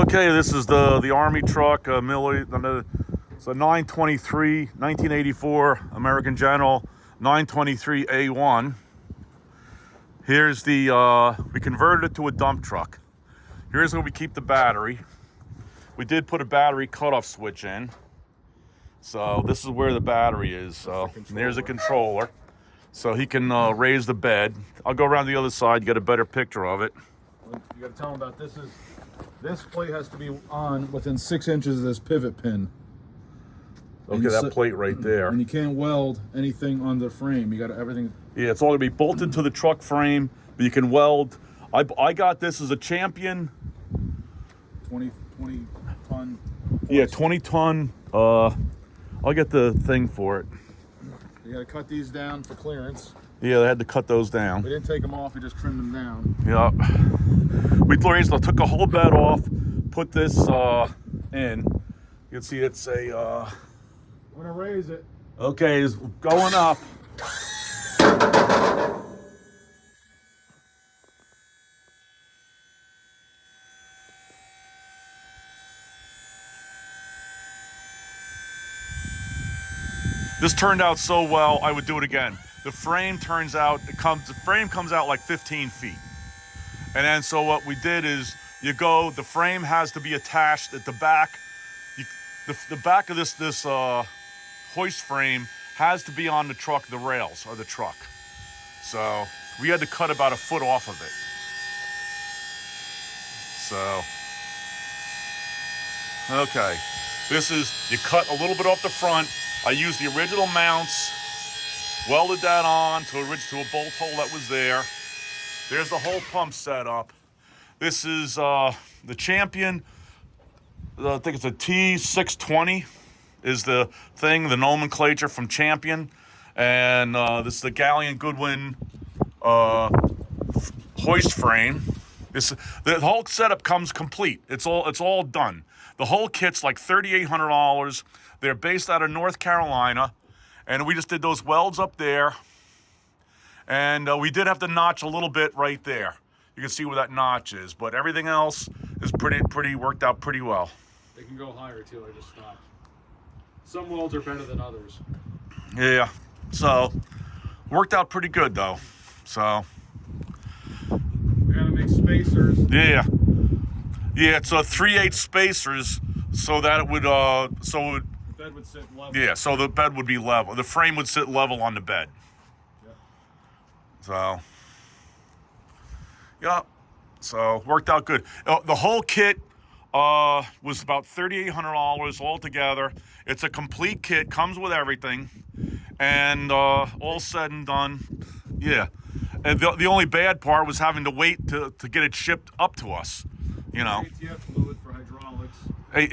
Okay, this is the Army truck, it's a 923, 1984 American General 923A1. Here's we converted it to a dump truck. Here's where we keep the battery. We did put a battery cutoff switch in. So this is where the battery is. So there's a controller. So he can raise the bed. I'll go around the other side, get a better picture of it. You got to tell him about this plate has to be on within 6 inches of this pivot pin. Okay, that plate right there. And you can't weld anything on the frame. You got everything. Yeah, it's all gonna be bolted to the truck frame, but you can weld. I got this as a Champion. 20 ton. Yeah, 20 ton. I'll get the thing for it. You got to cut these down for clearance. Yeah, they had to cut those down. We didn't take them off, we just trimmed them down. Yeah. We took a whole bed off, put this in. You can see it's a... I'm going to raise it. Okay, it's going up. This turned out so well, I would do it again. The frame turns out, the frame comes out like 15 feet. And then so what we did is the frame has to be attached at the back. The back of this hoist frame has to be on the truck, the rails of the truck. So we had to cut about a foot off of it. So, okay. You cut a little bit off the front. I used the original mounts, welded that on to a bolt hole that was there. There's the whole pump setup. This is the Champion. I think it's a T620 is the thing, the nomenclature from Champion. And this is the Galleon Goodwin hoist frame. The whole setup comes complete. It's all done. The whole kit's like $3,800. They're based out of North Carolina, and we just did those welds up there. And we did have to notch a little bit right there. You can see where that notch is, but everything else is pretty worked out pretty well. They can go higher too, I just stopped. Some welds are better than others. Yeah, so worked out pretty good though. So we gotta make spacers. Yeah, it's a 3/8 spacers so that it would the bed would sit level. Yeah, so the bed would be level. The frame would sit level on the bed. So, yeah, so worked out good. The whole kit was about $3,800 altogether. It's a complete kit, comes with everything, and all said and done, yeah. And the only bad part was having to wait to get it shipped up to us, you know. ATF fluid for hydraulics.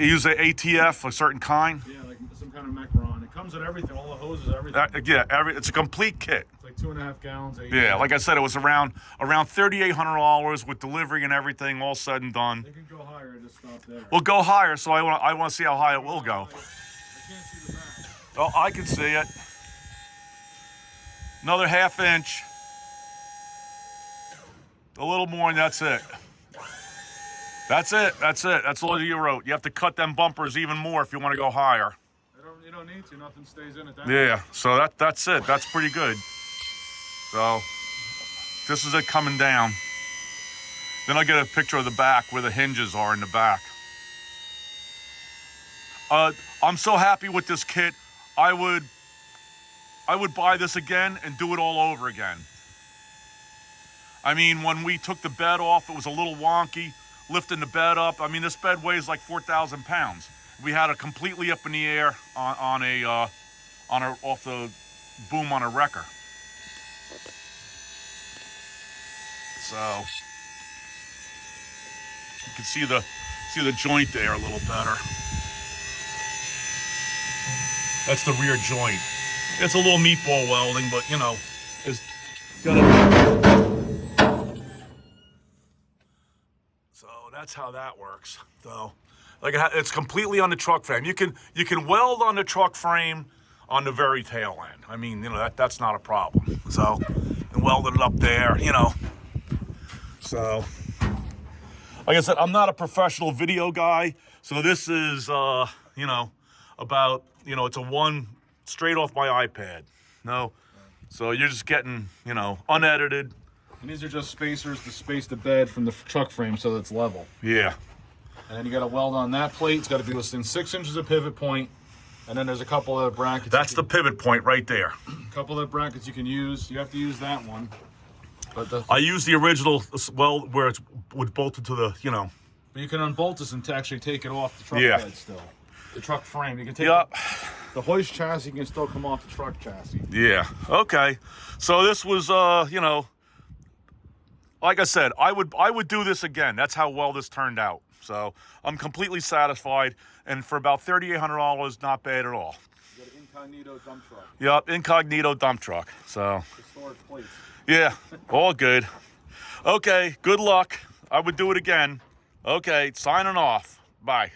Use an ATF, a certain kind? Yeah, like some kind of Macron. It comes with everything, all the hoses, everything. It's a complete kit. It's like 2.5 gallons. Yeah, like I said, it was around $3,800 with delivery and everything, all said and done. They can go higher, just stop there. We'll go higher, so I want to see how high it will go. I can't see the back. Oh, I can see it. Another 1/2 inch. A little more, and that's it. That's it. That's all you wrote. You have to cut them bumpers even more if you want to go higher. You don't need to. Nothing stays in it. Yeah. So that's it. That's pretty good. So this is it coming down. Then I'll get a picture of the back where the hinges are in the back. I'm so happy with this kit. I would buy this again and do it all over again. I mean, when we took the bed off, it was a little wonky. Lifting the bed up. I mean, this bed weighs like 4,000 pounds. We had it completely up in the air off the boom on a wrecker. So you can see the joint there a little better. That's the rear joint. It's a little meatball welding, but you know, it's got a. So that's how that works. So, like, it's completely on the truck frame. You can weld on the truck frame on the very tail end. I mean, you know, that's not a problem. So, and welded it up there, you know. So, Like I said, I'm not a professional video guy, so this is, you know, about, you know, it's a one straight off my iPad. No, so you're just getting, you know, unedited. And these are just spacers to space the bed from the truck frame so that it's level. Yeah. And then you got to weld on that plate. It's got to be within 6 inches of pivot point. And then there's a couple of brackets. That's the pivot point right there. A couple of brackets you can use. You have to use that one. But I use the original, well, where it's bolted to the, you know. But you can unbolt this and to actually take it off the truck bed still. The truck frame. You can take the hoist chassis can still come off the truck chassis. Yeah. Okay. So this was, you know, like I said, I would do this again. That's how well this turned out. So I'm completely satisfied, and for about $3,800, not bad at all. You got an incognito dump truck. Yep, incognito dump truck. So Historic plates. yeah, all good. Okay, good luck. I would do it again. Okay, signing off. Bye.